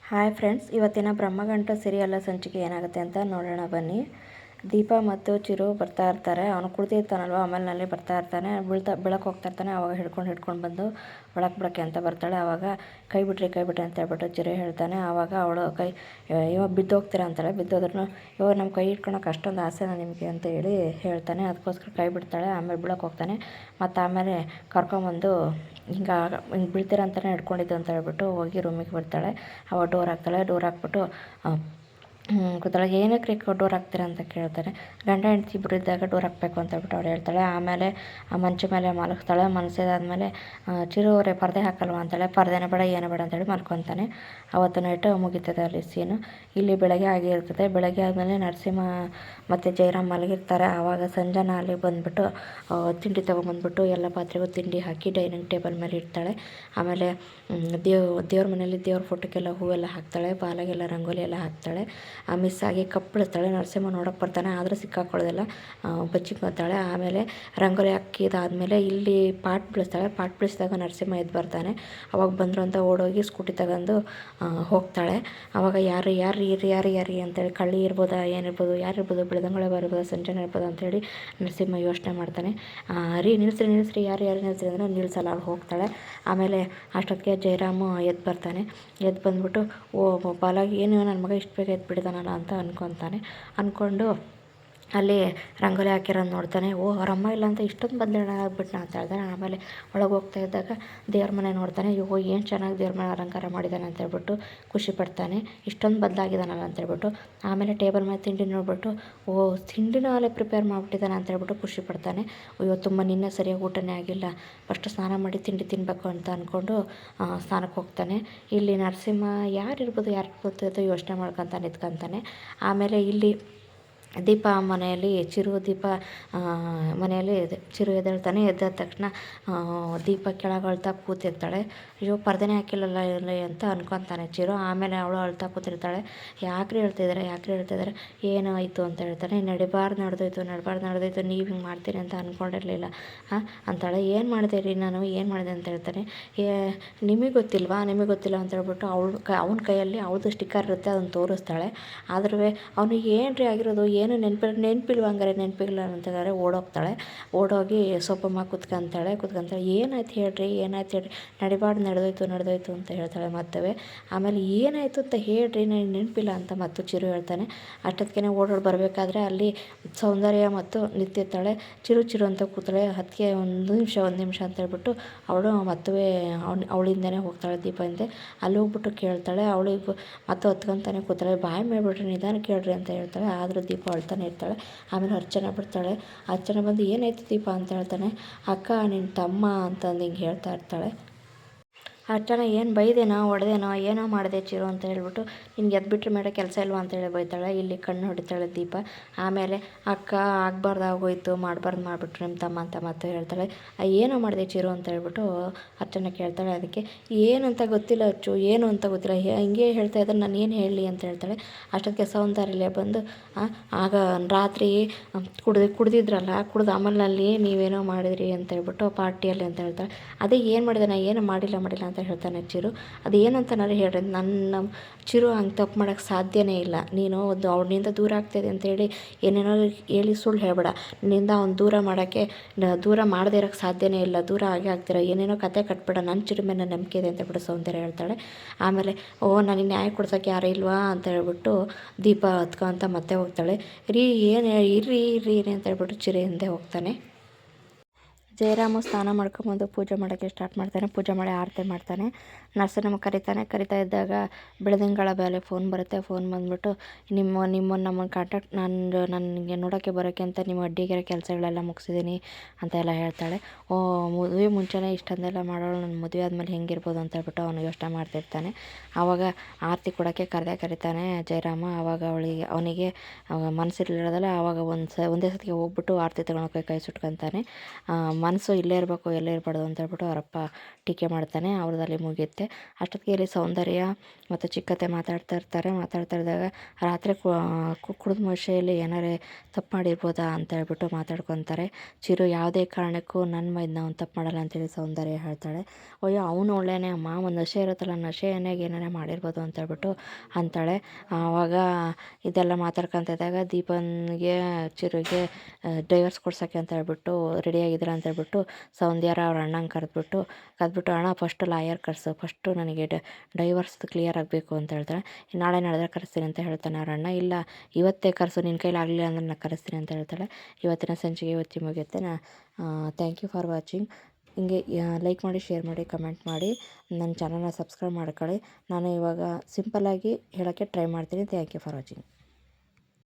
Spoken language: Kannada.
ಹಾಯ್ ಫ್ರೆಂಡ್ಸ್, ಇವತ್ತಿನ ಬ್ರಹ್ಮಗಂಟು ಸೀರಿಯಲ್ ಸಂಚಿಕೆ ಏನಾಗುತ್ತೆ ಅಂತ ನೋಡೋಣ ಬನ್ನಿ. ದೀಪಾ ಮತ್ತು ಚಿರು ಬರ್ತಾ ಇರ್ತಾರೆ. ಅವನು ಕುಳಿತಿರ್ತಾನಲ್ವ, ಆಮೇಲೆ ಬರ್ತಾ ಇರ್ತಾನೆ. ಬೆಳಕ್ಕೆ ಹೋಗ್ತಾ ಇರ್ತಾನೆ. ಆವಾಗ ಹಿಡ್ಕೊಂಡು ಬಂದು ಒಳಕ್ಕೆ ಬಿಡೋಕ್ಕೆ ಅಂತ ಬರ್ತಾಳೆ. ಆವಾಗ ಕೈ ಬಿಟ್ರಿ ಅಂತ ಹೇಳ್ಬಿಟ್ಟು ಚಿರು ಹೇಳ್ತಾನೆ. ಆವಾಗ ಅವಳು ಇವಾಗ ಬಿದ್ದೋಗ್ತೀರಾ ಅಂತಾಳೆ. ಬಿದ್ದೋದ್ರೂ ಇವಾಗ ನಮ್ಮ ಕೈ ಇಟ್ಕೊಳಕ್ಕೆ ಅಷ್ಟೊಂದು ಆಸೆನ ನಿಮಗೆ ಅಂತ ಹೇಳಿ ಹೇಳ್ತಾನೆ. ಅದಕ್ಕೋಸ್ಕರ ಕೈ ಬಿಡ್ತಾಳೆ. ಆಮೇಲೆ ಬಿಡೋಕ್ಕೆ ಹೋಗ್ತಾನೆ. ಮತ್ತು ಆಮೇಲೆ ಕರ್ಕೊಂಬಂದು ಹಿಂಗೆ ಬೀಳ್ತೀರ ಅಂತಲೇ ಹಿಡ್ಕೊಂಡಿದ್ದು ಅಂತ ಹೇಳ್ಬಿಟ್ಟು ಹೋಗಿ ರೂಮಿಗೆ ಬರ್ತಾಳೆ. ಅವಾಗ ಡೋರ್ ಹಾಕ್ಬಿಟ್ಟು ಕೂತಾಳೆ. ಏನಕ್ಕೆ ಡೋರ್ ಹಾಕ್ತೀರ ಅಂತ ಕೇಳ್ತಾರೆ. ಗಂಡ ಹೆಂಡತಿ ಇಬ್ಬರು ಇದ್ದಾಗ ಡೋರ್ ಹಾಕಬೇಕು ಅಂತ ಹೇಳ್ಬಿಟ್ಟು ಅವ್ರು ಹೇಳ್ತಾಳೆ. ಆಮೇಲೆ ಆ ಮಂಚ ಮೇಲೆ ಮಲಗಿಸ್ತಾಳೆ. ಮಲಗಿಸಿದಾದ್ಮೇಲೆ ಚಿರು ಅವರೇ ಪರದೆ ಹಾಕಲ್ವ ಅಂತಾಳೆ. ಪರದೆನೇ ಬೇಡ ಏನು ಬೇಡ ಅಂತೇಳಿ ಮಲ್ಕೊತಾನೆ. ಅವತ್ತು ನೈಟು ಮುಗಿತದೆ ಅಲ್ಲಿ ಸೀನು. ಇಲ್ಲಿ ಬೆಳಗ್ಗೆ ಆಗಿರ್ತದೆ. ಬೆಳಗ್ಗೆ ಆದಮೇಲೆ ನರಸಿಂಹ ಮತ್ತು ಜಯರಾಮ್ ಮಲಗಿರ್ತಾರೆ. ಆವಾಗ ಸಂಜನಾ ಅಲ್ಲಿ ಬಂದುಬಿಟ್ಟು ತಿಂಡಿ ತೊಗೊಂಬಂದ್ಬಿಟ್ಟು ಎಲ್ಲ ಪಾತ್ರೆಗೂ ತಿಂಡಿ ಹಾಕಿ ಡೈನಿಂಗ್ ಟೇಬಲ್ ಮೇಲೆ ಇಡ್ತಾಳೆ. ಆಮೇಲೆ ದೇವ್ರ ಮನೆಯಲ್ಲಿ ದೇವ್ರ ಫೋಟೋಕ್ಕೆಲ್ಲ ಹೂವೆಲ್ಲ ಹಾಕ್ತಾಳೆ. ಬಾಲಾಗೆಲ್ಲ ರಂಗೋಲಿ ಎಲ್ಲ ಹಾಕ್ತಾಳೆ. ಮಿಸ್ ಆಗಿ ಕಪ್ಪಿಳಿಸ್ತಾಳೆ. ನರಸಿಂಹ ನೋಡೋಕ್ಕೆ ಬರ್ತಾನೆ, ಆದರೂ ಸಿಕ್ಕಾಕೊಳ್ಳೋದಿಲ್ಲ, ಬಚ್ಚಿಕೊತಾಳೆ. ಆಮೇಲೆ ರಂಗೋಲಿ ಹಾಕಿದಾದ್ಮೇಲೆ ಇಲ್ಲಿ ಪಾಟ್ ಬೀಳಿಸ್ತಾಳೆ. ಪಾಟ್ ಬೀಳಿಸಿದಾಗ ನರಸಿಂಹ ಎದ್ದು ಬರ್ತಾನೆ. ಅವಾಗ ಬಂದರು ಅಂತ ಓಡೋಗಿ ಸ್ಕೂಟಿ ತಗೊಂಡು ಹೋಗ್ತಾಳೆ. ಆವಾಗ ಯಾರು ಅಂತೇಳಿ ಕಳ್ಳಿ ಇರ್ಬೋದಾ, ಏನಿರ್ಬೋದು, ಯಾರಿರ್ಬೋದು, ಬೆಳೆದಂಗಳ ಬರ್ಬೋದು, ಸಂಜನೆ ಇರ್ಬೋದು ಅಂತೇಳಿ ನರಸಿಂಹ ಯೋಚನೆ ಮಾಡ್ತಾನೆ. ನಿಲ್ಲಿಸ್ರಿ ಯಾರು ನಿಲ್ಲಿಸ್ರಿ ಅಂದರೆ ನಿಲ್ಲಿಸಲ್ಲ, ಅವ್ಳು ಹೋಗ್ತಾಳೆ. ಆಮೇಲೆ ಅಷ್ಟೊತ್ತಿಗೆ ಜಯರಾಮು ಎದ್ದು ಬರ್ತಾನೆ. ಎದ್ದು ಬಂದ್ಬಿಟ್ಟು ಬಾಲಾಗಿ ಏನು ನನ್ನ ಮಗ ಇಷ್ಟು ಬೇಗ ಎದ್ದು ಬಿಡಿದಾನಲ್ಲ ಅಂತ ಅಂದ್ಕೊಂಡು ಅಲ್ಲಿ ರಂಗೋಲಿ ಹಾಕಿರೋದು ನೋಡ್ತಾನೆ. ಅವ್ರ ಅಮ್ಮ ಇಲ್ಲ ಅಂತ ಇಷ್ಟೊಂದು ಬದಲಾವಣೆ ಆಗ್ಬಿಟ್ನ ಅಂತ ಹೇಳ್ತಾನೆ. ಆಮೇಲೆ ಒಳಗೆ ಹೋಗ್ತಾ ಇದ್ದಾಗ ದೇವ್ರ ಮನೆ ನೋಡ್ತಾನೆ. ಏನು ಚೆನ್ನಾಗಿ ದೇವ್ರ ಮನೆ ಅಲಂಕಾರ ಮಾಡಿದ್ದಾನೆ ಅಂತ ಹೇಳ್ಬಿಟ್ಟು ಖುಷಿ ಪಡ್ತಾನೆ. ಇಷ್ಟೊಂದು ಬದಲಾಗಿದ್ದಾನಲ್ಲ ಅಂತ ಹೇಳ್ಬಿಟ್ಟು. ಆಮೇಲೆ ಟೇಬಲ್ ಮೇಲೆ ತಿಂಡಿ ನೋಡ್ಬಿಟ್ಟು ತಿಂಡಿನ ಅಲ್ಲೇ ಪ್ರಿಪೇರ್ ಮಾಡಿಬಿಟ್ಟಿದ್ದಾನೆ ಅಂತ ಹೇಳ್ಬಿಟ್ಟು ಖುಷಿ ಪಡ್ತಾನೆ. ತುಂಬ ನಿನ್ನೆ ಸರಿಯಾಗಿ ಊಟನೇ ಆಗಿಲ್ಲ, ಫಸ್ಟ್ ಸ್ನಾನ ಮಾಡಿ ತಿಂಡಿ ತಿನ್ನಬೇಕು ಅಂತ ಅಂದ್ಕೊಂಡು ಸ್ನಾನಕ್ಕೆ ಹೋಗ್ತಾನೆ. ಇಲ್ಲಿ ನರಸಿಂಹ ಯಾರಿರ್ಬೋದು ಯೋಚನೆ ಮಾಡ್ಕೊತ ನಿಂತ್ಕೊತಾನೆ. ಆಮೇಲೆ ಇಲ್ಲಿ ದೀಪ ಮನೆಯಲ್ಲಿ ಚಿರು ಎದ್ದೇಳ್ತಾನೆ. ಎದ್ದ ತಕ್ಷಣ ದೀಪ ಕೆಳಗೆ ಅಳ್ತಾ ಕೂತಿರ್ತಾಳೆ. ಅಯ್ಯೋ ಪರ್ದೆನೇ ಹಾಕಿಲ್ಲಲ್ಲ ಇಲ್ಲಿ ಅಂತ ಅನ್ಕೊತಾನೆ ಚಿರು. ಆಮೇಲೆ ಅವಳು ಅಳ್ತಾ ಕೂತಿರ್ತಾಳೆ. ಯಾಕ್ರಿ ಹೇಳ್ತಿದ್ದಾರೆ ಏನು ಆಯಿತು ಅಂತ ಹೇಳ್ತಾನೆ. ನಡಿಬಾರ್ದು ನಡೆದೋಯ್ತು, ನೀವು ಹಿಂಗೆ ಮಾಡ್ತೀರಿ ಅಂತ ಅಂದ್ಕೊಂಡಿರಲಿಲ್ಲ ಅಂತಾಳೆ. ಏನು ಮಾಡಿದೆ ರೀ ನಾನು, ಏನು ಮಾಡಿದೆ ಅಂತ ಹೇಳ್ತಾನೆ. ನಿಮಗೆ ಗೊತ್ತಿಲ್ಲ ಅಂತ ಹೇಳ್ಬಿಟ್ಟು ಅವನ ಕೈಯಲ್ಲಿ ಅವಳದು ಸ್ಟಿಕ್ಕರ್ ಇರುತ್ತೆ, ಅದನ್ನು ತೋರಿಸ್ತಾಳೆ. ಆದ್ರೂ ಅವನಿಗೆ ಏನು ರೀ ಆಗಿರೋದು, ಏನು ನೆನಪಿಲ್ವ ನೆನಪಿಲ್ಲ ಅಂತಂದರೆ ಓಡೋಗಿ ಸೋಫಮ್ಮ ಕುತ್ಕೊಂತಾಳೆ. ಏನಾಯ್ತು ಹೇಳ್ರಿ ನಡಿಬಾರ್ದು ನಡೆದೋಯ್ತು ಅಂತ ಹೇಳ್ತಾಳೆ. ಮತ್ತೆ ಆಮೇಲೆ ಏನಾಯಿತು ಅಂತ ಹೇಳ್ರಿ, ನನಗೆ ನೆನಪಿಲ್ಲ ಅಂತ ಮತ್ತು ಚಿರು ಹೇಳ್ತಾನೆ. ಅಷ್ಟೊತ್ತಿಗೆ ಓಡೋಡಿ ಬರಬೇಕಾದ್ರೆ ಅಲ್ಲಿ ಸೌಂದರ್ಯ ಮತ್ತು ನಿಂತಿರ್ತಾಳೆ. ಚಿರು ಅಂತ ಕೂತಾಳೆ. ಅದಕ್ಕೆ ಒಂದು ನಿಮಿಷ ಅಂತ ಹೇಳ್ಬಿಟ್ಟು ಅವಳು ಮತ್ತೆ ಅವಳಿಂದನೇ ಹೋಗ್ತಾಳೆ ದೀಪ ಹಿಂದೆ. ಅಲ್ಲಿ ಹೋಗ್ಬಿಟ್ಟು ಕೇಳ್ತಾಳೆ. ಅವಳಿಗೆ ಮತ್ತು ಹೊತ್ಕೊಂತಾನೆ ಕೂತಾಳೆ. ಬಾಯ್ ಮಾಡಿಬಿಟ್ರೆ ನಿಧಾನ ಕೇಳ್ರಿ ಅಂತ ಹೇಳ್ತಾಳೆ. ಆದರೂ ದೀಪ ಅಳ್ತಾನೆ ಇರ್ತಾಳೆ. ಆಮೇಲೆ ಅರ್ಚನೆ ಬರ್ತಾಳೆ. ಅರ್ಚನೆ ಬಂದು ಏನಾಯ್ತು ದೀಪ ಅಂತ ಹೇಳ್ತಾನೆ. ಅಕ್ಕ ನಿನ್ನ ತಮ್ಮ ಅಂತಂದು ಹಿಂಗೆ ಹೇಳ್ತಾ ಇರ್ತಾಳೆ. ಅರ್ಚನೆ ಏನು ಬೈದೇನೋ ಹೊಡೆದೇನೋ ಏನೋ ಮಾಡಿದೆ ಚಿರು ಅಂತ ಹೇಳ್ಬಿಟ್ಟು ನಿನ್ಗೆ ಎದ್ಬಿಟ್ರೆ ಮೇಲೆ ಕೆಲಸ ಇಲ್ವಾ ಅಂತೇಳಿ ಬೈತಾಳೆ. ಇಲ್ಲಿ ಕಣ್ಣು ಹೊಡಿತಾಳೆ ದೀಪ. ಆಮೇಲೆ ಅಕ್ಕ ಆಗಬಾರ್ದಾಗೋಯ್ತು, ಮಾಡಿಬಿಟ್ರು ನಿಮ್ಮ ತಮ್ಮ ಅಂತ ಮತ್ತೆ ಹೇಳ್ತಾಳೆ. ಏನೋ ಮಾಡಿದೆ ಚಿರು ಅಂತ ಹೇಳ್ಬಿಟ್ಟು ಅರ್ಚನೆ ಕೇಳ್ತಾಳೆ. ಅದಕ್ಕೆ ಏನಂತ ಗೊತ್ತಿಲ್ಲ ಅಚ್ಚು, ಏನು ಅಂತ ಗೊತ್ತಿಲ್ಲ, ಹಿಂಗೆ ಹೇಳ್ತಾ ಇದ್ದಾರೆ, ನಾನು ಏನು ಹೇಳಲಿ ಅಂತ ಹೇಳ್ತಾಳೆ. ಅಷ್ಟೊತ್ತಿಗೆ ಸೌಂದರ್ಯಲೇ ಬಂದು ಆಗ ರಾತ್ರಿ ಕುಡ್ದಿದ್ರಲ್ಲ, ಆಮೇಲೆ ನೀವೇನೋ ಮಾಡಿದ್ರಿ ಅಂತ ಹೇಳ್ಬಿಟ್ಟು ಪಾರ್ಟಿಯಲ್ಲಿ ಅಂತ ಹೇಳ್ತಾಳೆ. ಅದೇ ಏನು ಮಾಡಿದೆ, ನಾನು ಏನು ಮಾಡಿಲ್ಲ ಅಂತ ಹೇಳ್ತಾನೆ ಚಿರು. ಅದು ಏನಂತನಾರು ಹೇಳ್ರಿ, ನನ್ನ ಚಿರು ಹಂಗೆ ತಪ್ಪು ಮಾಡೋಕ್ಕೆ ಸಾಧ್ಯನೇ ಇಲ್ಲ. ನೀನು ಒಂದು ಅವನಿಂದ ದೂರ ಆಗ್ತಾಯಿದೆ ಅಂತೇಳಿ ಏನೇನೋ ಹೇಳಿ ಸುಳ್ಳು ಹೇಳಬೇಡ. ನಿನ್ನಿಂದ ಅವ್ನು ದೂರ ಮಾಡದೇ ಇರೋಕ್ಕೆ ಸಾಧ್ಯನೇ ಇಲ್ಲ. ದೂರ ಆಗ್ತೀರ, ಏನೇನೋ ಕತೆ ಕಟ್ಬೇಡ. ನನ್ನ ಚಿರು ಮೇಲೆ ನಂಬಿಕೆ ಇದೆ ಅಂತ ಹೇಳ್ಬಿಟ್ಟು ಸೌಂದರ್ಯ ಹೇಳ್ತಾಳೆ. ಆಮೇಲೆ ನನಗೆ ನ್ಯಾಯ ಕೊಡ್ಸೋಕ್ಕೆ ಯಾರು ಇಲ್ವಾ ಅಂತ ಹೇಳ್ಬಿಟ್ಟು ದೀಪ ಅಂತ ಮತ್ತೆ ಹೋಗ್ತಾಳೆ. ಏನು ಇರ್ರಿ ಅಂತ ಹೇಳ್ಬಿಟ್ಟು ಚಿರು ಹಿಂದೆ ಹೋಗ್ತಾನೆ. ಜಯರಾಮು ಸ್ನಾನ ಮಾಡ್ಕೊಂಬಂದು ಪೂಜೆ ಮಾಡೋಕ್ಕೆ ಸ್ಟಾರ್ಟ್ ಮಾಡ್ತಾನೆ. ಪೂಜೆ ಮಾಡಿ ಆರತಿ ಮಾಡ್ತಾನೆ. ನರಸಿಂಹಮ್ಮ ಕರಿತಾ ಇದ್ದಾಗ ಬೆಳದಿಂಗಳ ಮೇಲೆ ಫೋನ್ ಬರುತ್ತೆ. ಫೋನ್ ಬಂದುಬಿಟ್ಟು ನಮ್ಮನ್ನು ಕಾಂಟ್ಯಾಕ್ಟ್ ನನಗೆ ನೋಡೋಕ್ಕೆ ಬರೋಕ್ಕೆ ಅಂತ ನಿಮ್ಮ ಅಡ್ಡಿಗೆರೆ ಕೆಲಸಗಳೆಲ್ಲ ಮುಗಿಸಿದ್ದೀನಿ ಅಂತ ಎಲ್ಲ ಹೇಳ್ತಾಳೆ. ಮದುವೆ ಮುಂಚೆನೇ ಇಷ್ಟೊಂದೆಲ್ಲ ಮಾಡೋಳು, ನನ್ನ ಮದುವೆ ಆದಮೇಲೆ ಹೆಂಗಿರ್ಬೋದು ಅಂತ ಹೇಳ್ಬಿಟ್ಟು ಅವನು ಯೋಚನೆ ಮಾಡ್ತಿರ್ತಾನೆ. ಆವಾಗ ಆರತಿ ಕೊಡೋಕ್ಕೆ ಕರಿತಾನೆ ಜಯರಾಮ. ಆವಾಗ ಅವನಿಗೆ ಮನಸ್ಸಿರಲಿರೋದಲ್ಲ. ಆವಾಗ ಒಂದೇ ಸತಿಗೆ ಹೋಗ್ಬಿಟ್ಟು ಆರತಿ ತೊಗೊಳಕ್ಕೆ ಕೈ ಸುಟ್ಕೊತಾನೆ. ಮನಸ್ಸು ಇಲ್ಲೇ ಇರಬೇಕು ಎಲ್ಲೇ ಇರಬಾರ್ದು ಅಂತ ಹೇಳ್ಬಿಟ್ಟು ಅವರಪ್ಪ ಟೀಕೆ ಮಾಡ್ತಾನೆ. ಅವ್ರದಲ್ಲಿ ಮುಗಿಯುತ್ತೆ. ಅಷ್ಟೊತ್ತಿಗೆ ಇಲ್ಲಿ ಸೌಂದರ್ಯ ಮತ್ತು ಚಿಕ್ಕತ್ತೆ ಮಾತಾಡ್ತಾ ಇದ್ದಾಗ ರಾತ್ರಿ ಕುಡಿದ ನಶೆಯಲ್ಲಿ ಏನಾರೇ ತಪ್ಪು ಮಾಡಿರ್ಬೋದಾ ಅಂತ ಹೇಳ್ಬಿಟ್ಟು ಮಾತಾಡ್ಕೊತಾರೆ. ಚಿರು ಯಾವುದೇ ಕಾರಣಕ್ಕೂ ನನ್ನ ಮೈದನ್ನ ಅವ್ನು ತಪ್ಪು ಮಾಡಲ್ಲ ಅಂತೇಳಿ ಸೌಂದರ್ಯ ಹೇಳ್ತಾಳೆ. ಅಯ್ಯೋ ಅವನು ಒಳ್ಳೆಯೇ ಅಮ್ಮ, ಒಂದು ನಶೆ ಇರುತ್ತಲ್ಲ ನಶೆ ಏನಾರೇ ಮಾಡಿರ್ಬೋದು ಅಂತ ಹೇಳ್ಬಿಟ್ಟು ಅಂತಾಳೆ. ಆವಾಗ ಇದೆಲ್ಲ ಮಾತಾಡ್ಕೊತ ಇದ್ದಾಗ ದೀಪನ್ಗೆ ಚಿರುಗೆ ಡೈವರ್ಸ್ ಕೊಡ್ಸೋಕ್ಕೆ ಅಂತ ಹೇಳ್ಬಿಟ್ಟು ರೆಡಿಯಾಗಿದ್ದೀರ ಅಂತ ಹೇಳ್ಬಿಟ್ಟು ಸೌಂದರ್ಯ ಅವ್ರ ಅಣ್ಣಂಗೆ ಕರೆದ್ಬಿಟ್ಟು ಅಣ್ಣ ಫಸ್ಟು ಲಾಯರ್ ಕರೆಸು, ಫಸ್ಟು ನನಗೆ ಡೈವರ್ಸ್ದು ಕ್ಲಿಯರ್ ಆಗಬೇಕು ಅಂತ ಹೇಳ್ತಾಳೆ. ನಾಳೆ ನಾಳಿದ್ರೆ ಕರೆಸ್ತೀನಿ ಅಂತ ಹೇಳ್ತಾನೆ ಅವ್ರ ಅಣ್ಣ. ಇಲ್ಲ ಇವತ್ತೇ ಕರೆಸು, ನಿನ್ನ ಕೈಲಿ ಆಗಲಿಲ್ಲ ಅಂದ್ರೆ ನಾನು ಕರೆಸ್ತೀನಿ ಅಂತ ಹೇಳ್ತಾಳೆ. ಇವತ್ತಿನ ಸಂಚಿಕೆ ಇವತ್ತಿಗೆ ಮುಗಿಯುತ್ತೆ. Thank you for watching. ಹಿಂಗೆ ಲೈಕ್ ಮಾಡಿ, ಶೇರ್ ಮಾಡಿ, ಕಮೆಂಟ್ ಮಾಡಿ, ನನ್ನ ಚಾನಲ್ನ ಸಬ್ಸ್ಕ್ರೈಬ್ ಮಾಡ್ಕೊಳ್ಳಿ. ನಾನು ಇವಾಗ ಸಿಂಪಲ್ಲಾಗಿ ಹೇಳೋಕ್ಕೆ ಟ್ರೈ ಮಾಡ್ತೀನಿ. Thank you for watching.